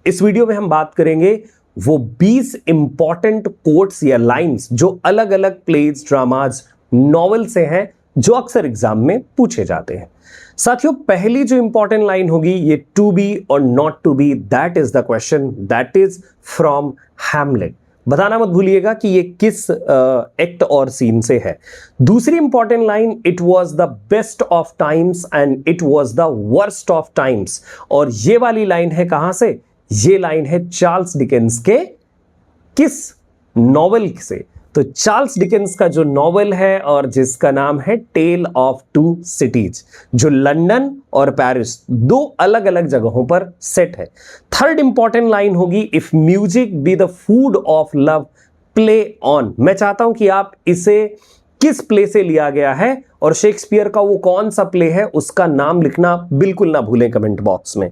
इस वीडियो में हम बात करेंगे वो 20 इंपॉर्टेंट कोट्स या लाइंस जो अलग अलग प्लेज, ड्रामाज, नॉवेल से हैं जो अक्सर एग्जाम में पूछे जाते हैं। साथियों, पहली जो इंपॉर्टेंट लाइन होगी ये टू बी और not to be, that is the question, that is from Hamlet. बताना मत भूलिएगा कि ये किस एक्ट और सीन से है। दूसरी important line, it was the best of times and it was the worst of times. और ये वाली लाइन है कहां से? ये लाइन है चार्ल्स डिकेंस के किस नॉवेल से? तो चार्ल्स डिकेंस का जो नॉवेल है और जिसका नाम है टेल ऑफ टू सिटीज, जो लंदन और पेरिस दो अलग अलग जगहों पर सेट है। थर्ड इंपॉर्टेंट लाइन होगी, if music be the food of love play on. मैं चाहता हूं कि आप इसे किस प्ले से लिया गया है और शेक्सपियर का वो कौन सा प्ले है उसका नाम लिखना बिल्कुल ना भूलें कमेंट बॉक्स में।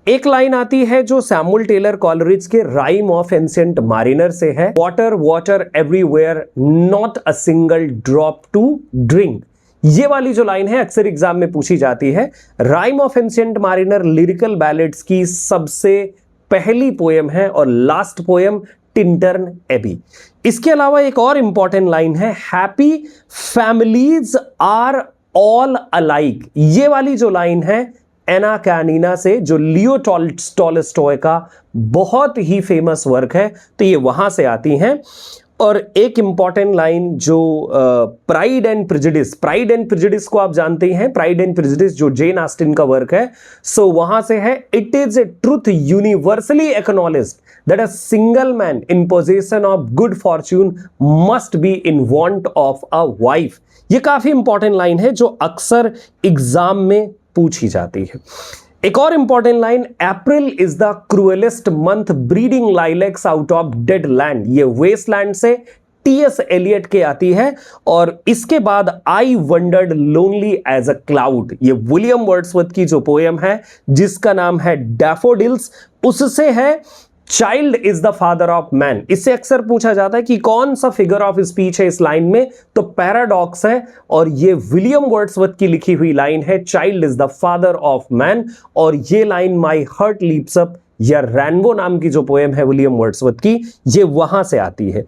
एक लाइन आती है जो सैमुअल टेलर कॉलरिज के राइम ऑफ एंशिएंट मारिनर से है, water water everywhere not a single drop to drink. ये वाली जो लाइन है अक्सर एग्जाम में पूछी जाती है। Rime of ancient mariner lyrical ballads की सबसे पहली पोएम है और लास्ट पोएम टिंटर्न एबी। इसके अलावा एक और इंपॉर्टेंट लाइन है, happy families are all alike. ये वाली जो लाइन है एना कैनिना से, जो लियो टॉल्स्टॉय का बहुत ही फेमस वर्क है, तो ये वहां से आती हैं। और एक इंपॉर्टेंट लाइन जो प्राइड एंड प्रेजुडिस को आप जानते हैं, प्राइड एंड प्रेजुडिस जो जेन ऑस्टिन का वर्क है, सो वहां से है, it is a truth universally acknowledged that a single man in position of good Fortune must be in want of a wife. ये काफी इंपॉर्टेंट लाइन है जो अक्सर एग्जाम में पूछी जाती है। एक और important line, April is the cruellest month breeding lilacs out of dead land. ये वेस्टलैंड से टी.एस. एलियट के आती है। और इसके बाद I wandered lonely as a cloud, ये विलियम वर्ड्सवर्थ की जो पोएम है जिसका नाम है डैफोडिल्स, उससे है child is the father of man. इससे अक्सर पूछा जाता है कि कौन सा फिगर ऑफ स्पीच है इस लाइन में, तो पैराडॉक्स है और ये विलियम वर्ड्सवर्थ की लिखी हुई लाइन है, child is the father of man. और ये line my heart leaps up या रैनबो नाम की जो पोएम है विलियम वर्ड्सवर्थ की, ये वहां से आती है।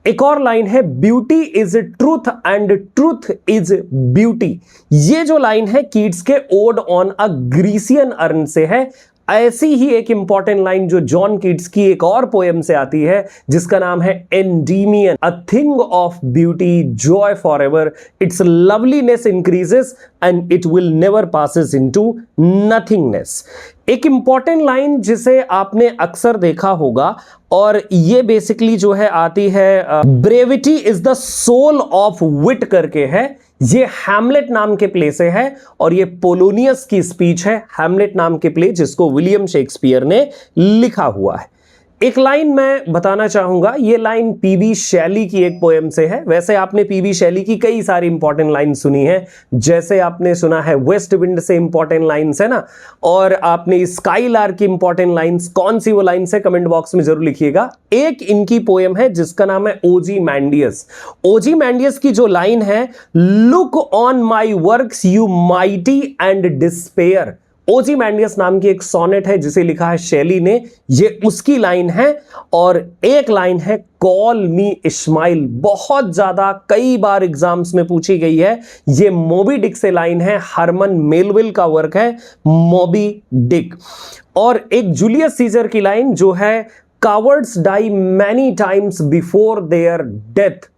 एक और लाइन है, beauty is truth and truth is beauty. ये जो लाइन है कीट्स के odd on a Grecian earn से है। ऐसी ही एक इंपॉर्टेंट लाइन जो जॉन कीट्स की एक और पोएम से आती है जिसका नाम है Endymion, a thing of beauty Joy for ever, it's loveliness increases and it will never passes into nothingness. एक इंपॉर्टेंट लाइन जिसे आपने अक्सर देखा होगा और ये बेसिकली जो है आती है, brevity is the soul of wit करके है। ये हैमलेट नाम के प्ले से है और ये पोलोनियस की स्पीच है, हैमलेट नाम के प्ले जिसको विलियम शेक्सपियर ने लिखा हुआ है। एक लाइन मैं बताना चाहूंगा, ये लाइन पीबी शैली की एक पोएम से है। वैसे आपने पीबी शैली की कई सारी इंपॉर्टेंट लाइन सुनी है, जैसे आपने सुना है वेस्ट विंड से इंपॉर्टेंट लाइंस है ना, और आपने स्काईलार की इंपॉर्टेंट लाइंस, कौन सी वो लाइंस है कमेंट बॉक्स में जरूर लिखिएगा। एक इनकी पोएम है जिसका नाम है ओजी मैंडियस। ओजी मैंडियस की जो लाइन है, look on my works you mighty and despair. Ozymandias नाम की एक सोनेट है जिसे लिखा है शैली ने, ये उसकी लाइन है। और एक लाइन है, कॉल मी इस्माइल, बहुत ज्यादा कई बार एग्जाम्स में पूछी गई है। ये मोबी डिक से लाइन है, हरमन मेलविल का वर्क है मोबी डिक। और एक जूलियस सीजर की लाइन जो है, cowards die many times before their death.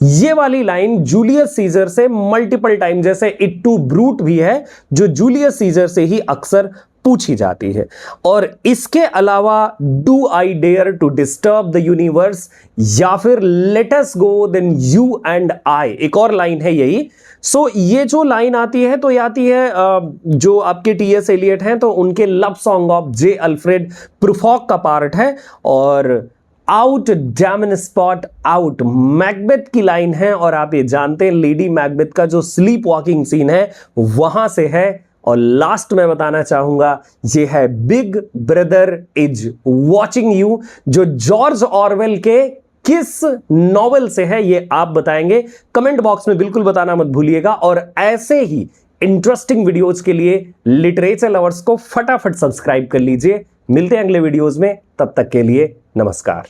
ये वाली लाइन जूलियस सीजर से मल्टीपल टाइम, जैसे इट टू ब्रूट भी है जो जूलियस सीजर से ही अक्सर पूछी जाती है। और इसके अलावा do I dare to disturb the universe या फिर let us go then you and I, एक और लाइन है यही। सो ये जो लाइन आती है तो ये आती है जो आपके टी.एस. एलियट हैं तो उनके love song of J Alfred Prufrock का पार्ट है। और out damned spot out Macbeth की लाइन है और आप ये जानते हैं लेडी मैकबेथ का जो स्लीप वॉकिंग सीन है वहां से है। और लास्ट में बताना चाहूंगा ये है big brother is watching you, जो जॉर्ज ऑरवेल के किस नॉवेल से है ये आप बताएंगे। कमेंट बॉक्स में बिल्कुल बताना मत भूलिएगा। और ऐसे ही इंटरेस्टिंग वीडियोज के लिए लिटरेचर लवर्स को फटाफट सब्सक्राइब कर लीजिए। मिलते हैं अगले वीडियोस में, तब तक के लिए नमस्कार।